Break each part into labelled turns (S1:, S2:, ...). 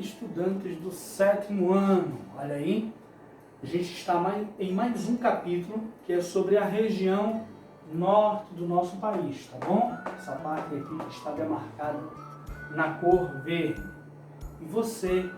S1: estudantes do 7º ano. Olha aí, a gente está em mais um capítulo que é sobre a região norte do nosso país, tá bom? Essa parte aqui que está demarcada na cor verde. E você,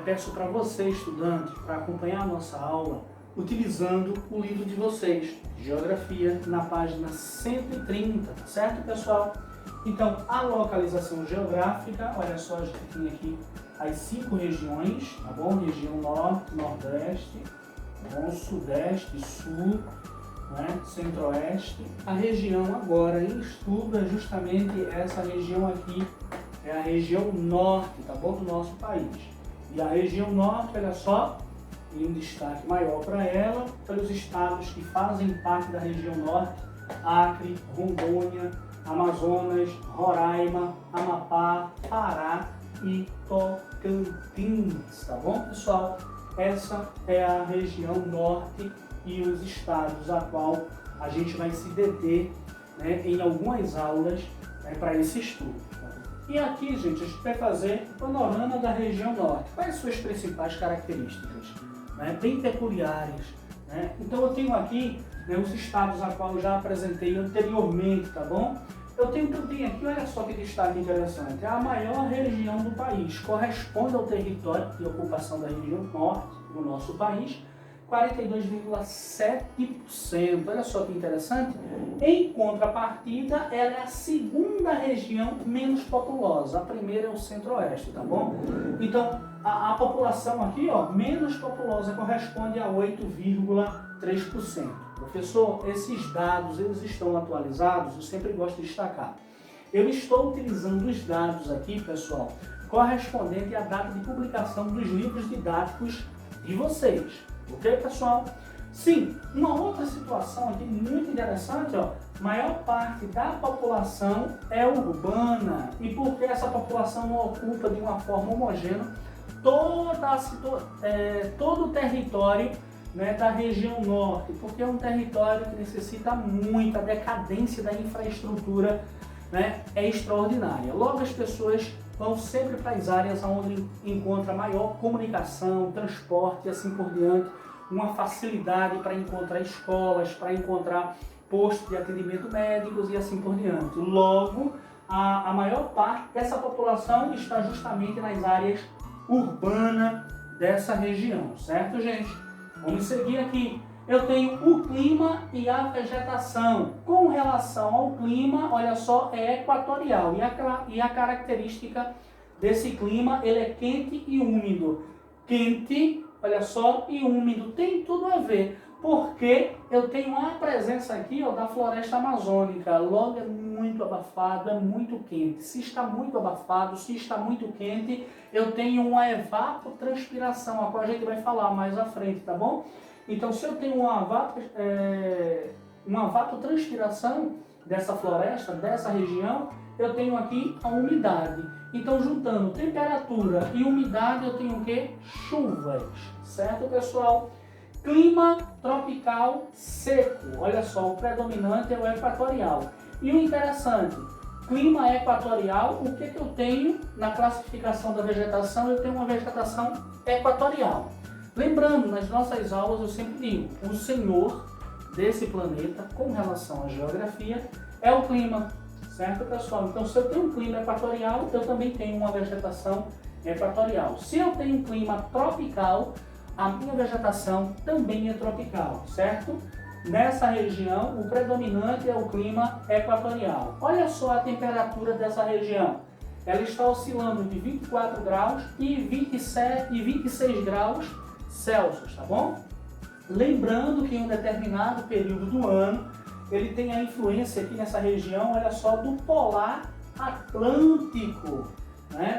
S1: peço para você, estudante, para acompanhar a nossa aula, utilizando o livro de vocês, Geografia, na página 130, tá certo, pessoal? Então, a localização geográfica, olha só, a gente tem aqui as 5 regiões, tá bom? Região norte, nordeste, tá bom? Sudeste, sul, centro-oeste. A região agora em estudo é justamente essa região aqui, é a região norte, tá bom? Do nosso país. E a região norte, olha só, e um destaque maior para ela, pelos estados que fazem parte da região norte: Acre, Rondônia, Amazonas, Roraima, Amapá, Pará e Tocantins, tá bom, pessoal? Essa é a região norte e os estados a qual a gente vai se deter, em algumas aulas, para esse estudo. E aqui, gente, a gente vai fazer o panorama da região norte. Quais suas principais características? Bem peculiares. Então eu tenho aqui os estados a qual eu já apresentei anteriormente, tá bom? Eu tenho também aqui, olha só que destaque interessante, é a maior região do país, corresponde ao território de ocupação da região norte do nosso país, 42,7%. Olha só que interessante. Em contrapartida, ela é a segunda região menos populosa. A primeira é o centro-oeste, tá bom? Então, a população aqui, menos populosa, corresponde a 8,3%. Professor, esses dados, eles estão atualizados? Eu sempre gosto de destacar. Eu estou utilizando os dados aqui, pessoal, correspondente à data de publicação dos livros didáticos de vocês. Ok, pessoal? Sim, uma outra situação aqui muito interessante, maior parte da população é urbana. E porque essa população não ocupa de uma forma homogênea todo o território da região norte, porque é um território que necessita muito, a decadência da infraestrutura é extraordinária. Logo, as pessoas vão sempre para as áreas onde encontra maior comunicação, transporte e assim por diante, uma facilidade para encontrar escolas, para encontrar postos de atendimento médicos e assim por diante. Logo, a maior parte dessa população está justamente nas áreas urbanas dessa região, certo, gente? Vamos seguir aqui. Eu tenho o clima e a vegetação. Com relação ao clima, olha só, é equatorial. E a característica desse clima, ele é quente e úmido. Quente, olha só, e úmido. Tem tudo a ver, porque eu tenho a presença aqui da floresta amazônica. Logo, é muito abafado, é muito quente. Se está muito abafado, se está muito quente, eu tenho uma evapotranspiração, a qual a gente vai falar mais à frente, tá bom? Então, se eu tenho uma evapotranspiração dessa floresta, dessa região, eu tenho aqui a umidade. Então, juntando temperatura e umidade, eu tenho o quê? Chuvas, certo, pessoal? Clima tropical seco. Olha só, o predominante é o equatorial. E o interessante, clima equatorial, o que eu tenho na classificação da vegetação? Eu tenho uma vegetação equatorial. Lembrando, nas nossas aulas eu sempre digo, o senhor desse planeta, com relação à geografia, é o clima, certo, pessoal? Então, se eu tenho um clima equatorial, eu também tenho uma vegetação equatorial. Se eu tenho um clima tropical, a minha vegetação também é tropical, certo? Nessa região, o predominante é o clima equatorial. Olha só a temperatura dessa região. Ela está oscilando de 24 graus e 26 graus Celsius, tá bom? Lembrando que em um determinado período do ano, ele tem a influência aqui nessa região, olha só, do polar atlântico,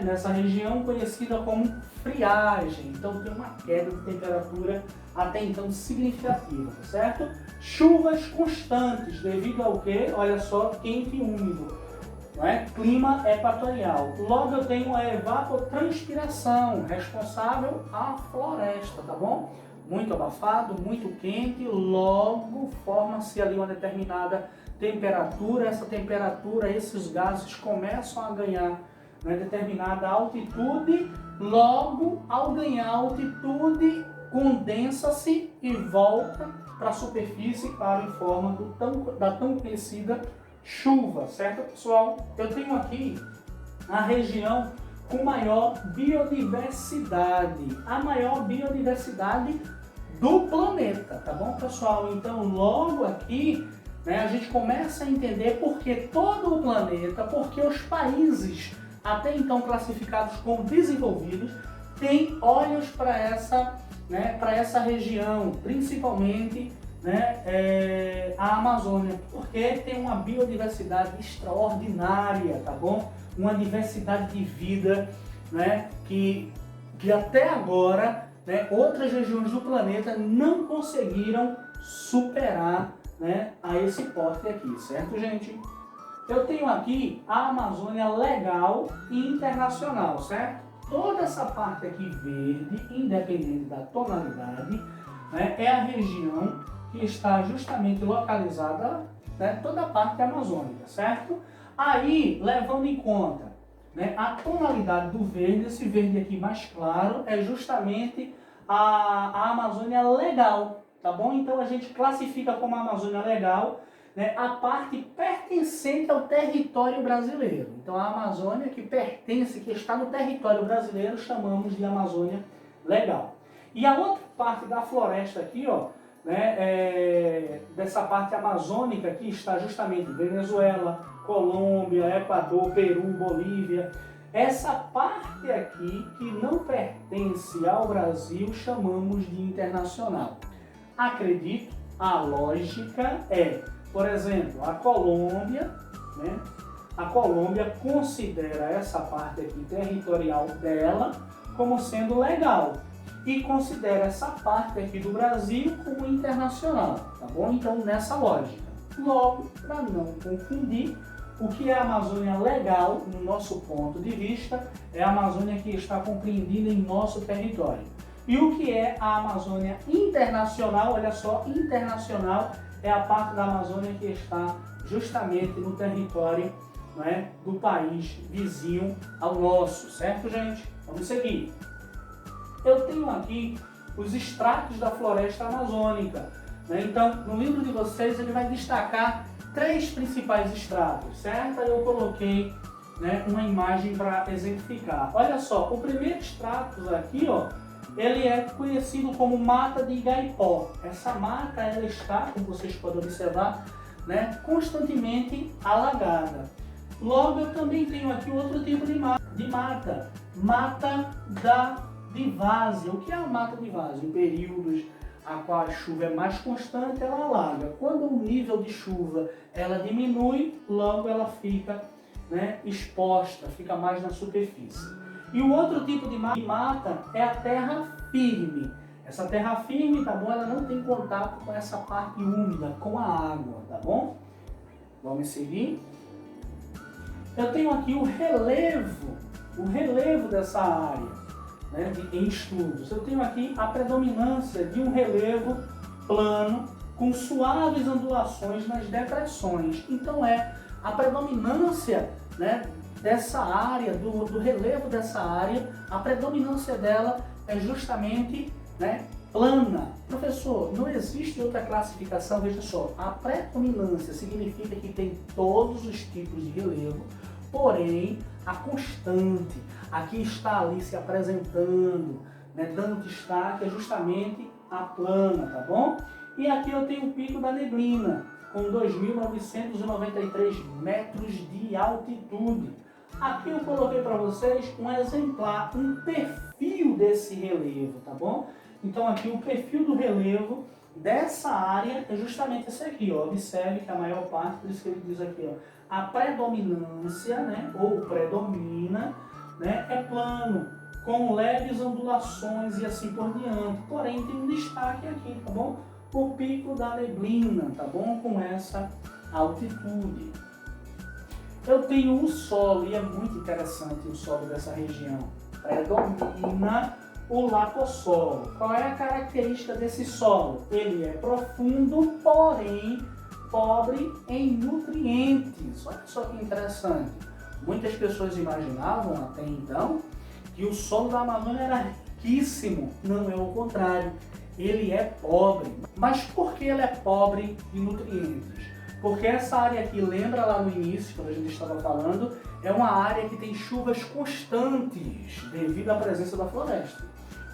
S1: nessa região conhecida como friagem. Então tem uma queda de temperatura até então significativa, tá certo? Chuvas constantes, devido ao quê? Olha só, quente e úmido. Clima equatorial. Logo eu tenho a evapotranspiração, responsável à floresta, tá bom? Muito abafado, muito quente, logo forma-se ali uma determinada temperatura. Essa temperatura, esses gases começam a ganhar determinada altitude Logo, ao ganhar altitude, condensa-se e volta para a superfície, claro, em forma da tão conhecida chuva, certo, pessoal? Eu tenho aqui a região com maior biodiversidade, a maior biodiversidade do planeta, tá bom, pessoal? Então, logo aqui, né, a gente começa a entender por que todo o planeta, porque os países até então classificados como desenvolvidos têm olhos para essa região, principalmente, né, a Amazônia, porque tem uma biodiversidade extraordinária, tá bom? Uma diversidade de vida, né, que até agora, né, outras regiões do planeta não conseguiram superar, né, a esse porte aqui, certo, gente? Eu tenho aqui a Amazônia legal e internacional, certo? Toda essa parte aqui verde, independente da tonalidade, né, é a região que está justamente localizada, né, toda a parte amazônica, certo? Aí, levando em conta, né, a tonalidade do verde, esse verde aqui mais claro, é justamente a Amazônia legal, tá bom? Então a gente classifica como a Amazônia legal, né, a parte pertencente ao território brasileiro. Então a Amazônia que pertence, que está no território brasileiro, chamamos de Amazônia legal. E a outra parte da floresta aqui, ó, né, dessa parte amazônica aqui está justamente Venezuela, Colômbia, Equador, Peru, Bolívia. Essa parte aqui que não pertence ao Brasil chamamos de internacional. Acredito, a lógica é, por exemplo, a Colômbia, né? A Colômbia considera essa parte aqui territorial dela como sendo legal e considera essa parte aqui do Brasil como internacional, tá bom? Então, nessa lógica. Logo, para não confundir, o que é a Amazônia legal, no nosso ponto de vista, é a Amazônia que está compreendida em nosso território. E o que é a Amazônia internacional, olha só, internacional é a parte da Amazônia que está justamente no território, né, do país vizinho ao nosso, certo, gente? Vamos seguir. Eu tenho aqui os estratos da floresta amazônica, né? Então, no livro de vocês, ele vai destacar 3 principais estratos, certo? Aí eu coloquei, né, uma imagem para exemplificar. Olha só, o primeiro estrato aqui, ó, ele é conhecido como Mata de Igaipó. Essa mata, ela está, como vocês podem observar, né, constantemente alagada. Logo, eu também tenho aqui outro tipo de mata, mata de várzea. O que é a mata de várzea? Em períodos a qual a chuva é mais constante, ela alaga. Quando o nível de chuva ela diminui, logo ela fica, né, exposta, fica mais na superfície. E o outro tipo de mata é a terra firme. Essa terra firme, tá bom? Ela não tem contato com essa parte úmida, com a água, tá bom? Vamos seguir. Eu tenho aqui o relevo dessa área, né, em estudos. Eu tenho aqui a predominância de um relevo plano com suaves ondulações nas depressões. Então a predominância, né, dessa área, do relevo dessa área, a predominância dela é justamente, né, plana. Professor, não existe outra classificação, veja só, a predominância significa que tem todos os tipos de relevo, porém a constante, a que está ali se apresentando, né, dando destaque, é justamente a plana, tá bom? E aqui eu tenho o Pico da Neblina, com 2.993 metros de altitude. Aqui eu coloquei para vocês um exemplar, um perfil desse relevo, tá bom? Então aqui o perfil do relevo dessa área é justamente esse aqui, ó. Observe que a maior parte, por isso que ele diz aqui, ó, a predominância, né, ou predomina, né, é plano, com leves ondulações e assim por diante. Porém, tem um destaque aqui, tá bom? O Pico da Neblina, tá bom? Com essa altitude. Eu tenho um solo, e é muito interessante o solo dessa região. Predomina o lacossolo. Qual é a característica desse solo? Ele é profundo, porém pobre em nutrientes. Olha só que interessante. Muitas pessoas imaginavam até então que o solo da Amazônia era riquíssimo. Não é o contrário, ele é pobre. Mas por que ele é pobre de nutrientes? Porque essa área aqui, lembra lá no início, quando a gente estava falando, é uma área que tem chuvas constantes devido à presença da floresta.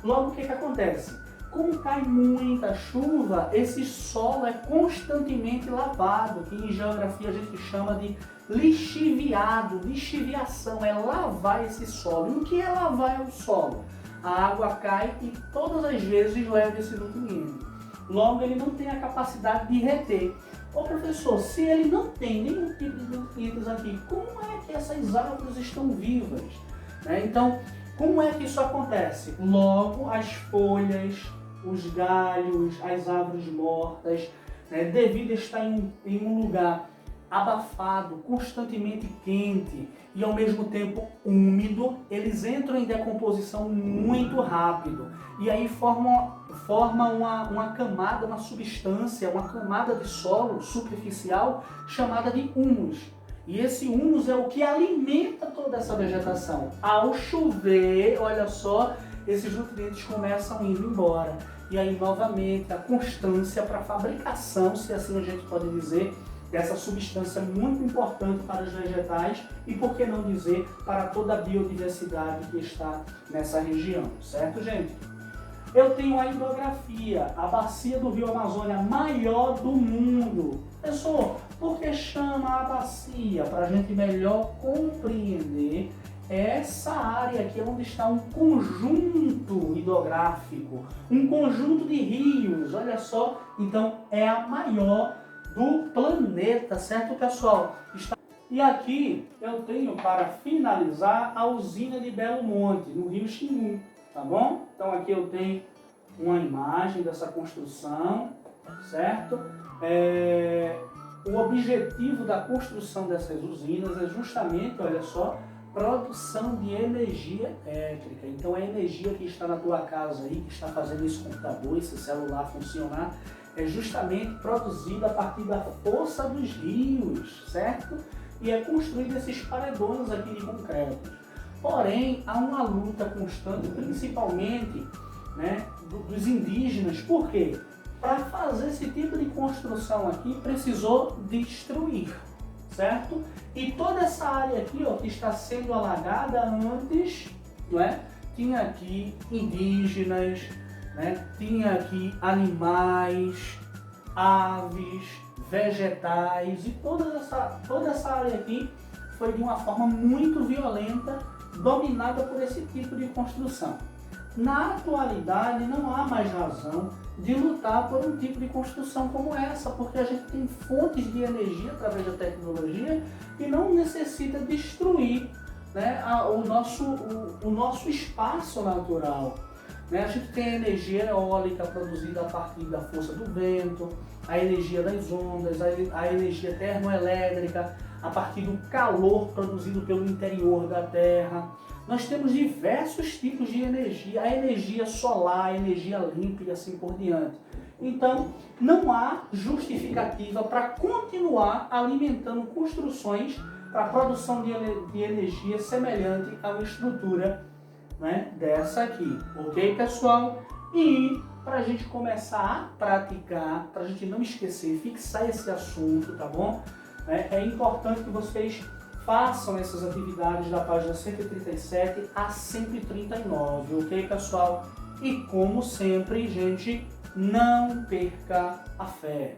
S1: Logo, o que acontece? Como cai muita chuva, esse solo é constantemente lavado, que em geografia a gente chama de lixiviado. Lixiviação é lavar esse solo. E o que é lavar o solo? A água cai e todas as vezes leva esse nutriente. Logo, ele não tem a capacidade de reter. Ô professor, se ele não tem nenhum tipo de nutrientes aqui, como é que essas árvores estão vivas? Então, como é que isso acontece? Logo, as folhas, os galhos, as árvores mortas, devido a estar em um lugar abafado, constantemente quente e ao mesmo tempo úmido, eles entram em decomposição muito rápido e aí forma uma camada, uma substância, uma camada de solo superficial chamada de humus. E esse humus é o que alimenta toda essa vegetação. Ao chover, olha só, esses nutrientes começam a ir embora. E aí, novamente, a constância para a fabricação, se assim a gente pode dizer, dessa substância muito importante para os vegetais e, por que não dizer, para toda a biodiversidade que está nessa região, certo, gente? Eu tenho a hidrografia, a bacia do Rio Amazônia maior do mundo. Pessoal, por que chama a bacia? Para a gente melhor compreender essa área aqui, onde está um conjunto hidrográfico, um conjunto de rios, olha só, então é a maior do planeta, certo, pessoal? E aqui eu tenho, para finalizar, a usina de Belo Monte, no Rio Xingu, tá bom? Então aqui eu tenho uma imagem dessa construção, certo? O objetivo da construção dessas usinas é justamente, olha só, produção de energia elétrica. Então a energia que está na tua casa aí, que está fazendo esse computador, esse celular funcionar, é justamente produzida a partir da força dos rios, certo? E é construído esses paredões aqui de concreto. Porém, há uma luta constante, principalmente dos indígenas. Por quê? Para fazer esse tipo de construção aqui, precisou destruir, certo? E toda essa área aqui, ó, que está sendo alagada antes, tinha aqui indígenas, tinha aqui animais, aves, vegetais, e toda essa área aqui foi de uma forma muito violenta, dominada por esse tipo de construção. Na atualidade, não há mais razão de lutar por um tipo de construção como essa, porque a gente tem fontes de energia através da tecnologia e não necessita destruir o nosso espaço natural. A gente tem a energia eólica produzida a partir da força do vento, a energia das ondas, a energia termoelétrica a partir do calor produzido pelo interior da Terra. Nós temos diversos tipos de energia, a energia solar, a energia limpa e assim por diante. Então, não há justificativa para continuar alimentando construções para a produção de energia semelhante a uma estrutura dessa aqui. Ok, pessoal? E para a gente começar a praticar, para a gente não esquecer, fixar esse assunto, tá bom? É importante que vocês façam essas atividades da página 137 a 139, ok, pessoal? E como sempre, gente, não perca a fé.